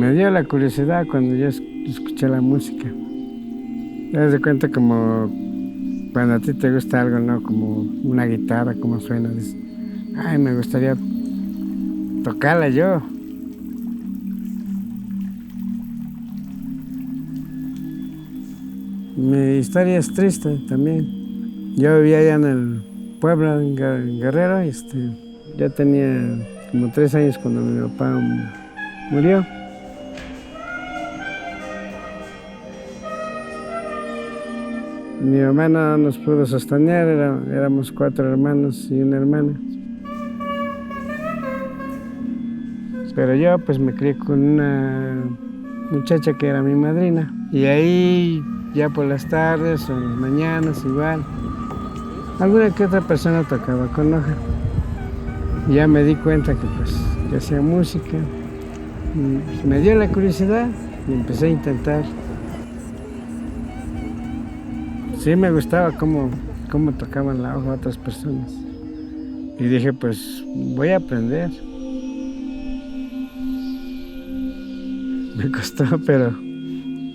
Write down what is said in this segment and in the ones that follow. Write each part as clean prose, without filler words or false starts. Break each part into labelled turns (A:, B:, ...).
A: Me dio la curiosidad cuando yo escuché la música. Te das de cuenta como cuando a ti te gusta algo, ¿no? Como una guitarra, cómo suena. Dices, ay, me gustaría tocarla yo. Mi historia es triste también. Yo vivía allá en el pueblo, en Guerrero, y ya tenía como 3 años cuando mi papá murió. Mi mamá no nos pudo sostener, éramos 4 hermanos y una hermana. Pero yo pues me crié con una muchacha que era mi madrina. Y ahí ya por las tardes o en las mañanas igual, alguna que otra persona tocaba con hoja. Y ya me di cuenta que pues yo hacía música. Y, pues, me dio la curiosidad y empecé a intentar. Sí me gustaba cómo tocaban la hoja otras personas. Y dije, pues voy a aprender. Me costó, pero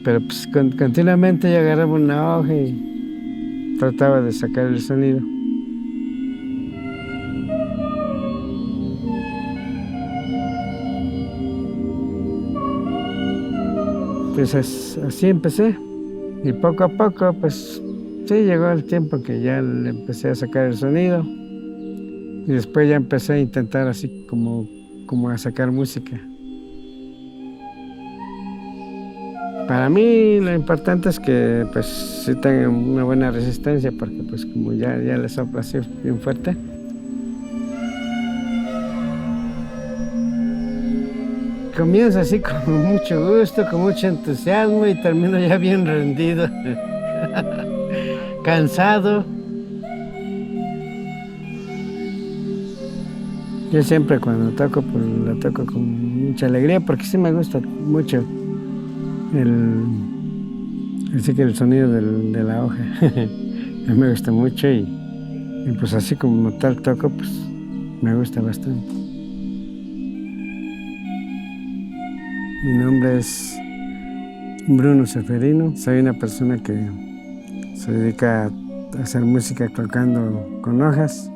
A: pues continuamente yo agarraba una hoja y trataba de sacar el sonido. Pues así empecé. Y poco a poco, pues sí, llegó el tiempo que ya le empecé a sacar el sonido. Y después ya empecé a intentar así como a sacar música. Para mí lo importante es que pues sí tengan una buena resistencia porque pues como ya les sopla así bien fuerte. Comienza así con mucho gusto, con mucho entusiasmo y termino ya bien rendido, cansado. Yo siempre cuando toco, pues lo toco con mucha alegría porque sí me gusta mucho así que el sonido de la hoja. A mí me gusta mucho y pues así como tal toco, pues me gusta bastante. Mi nombre es Bruno Seferino, soy una persona que se dedica a hacer música tocando con hojas.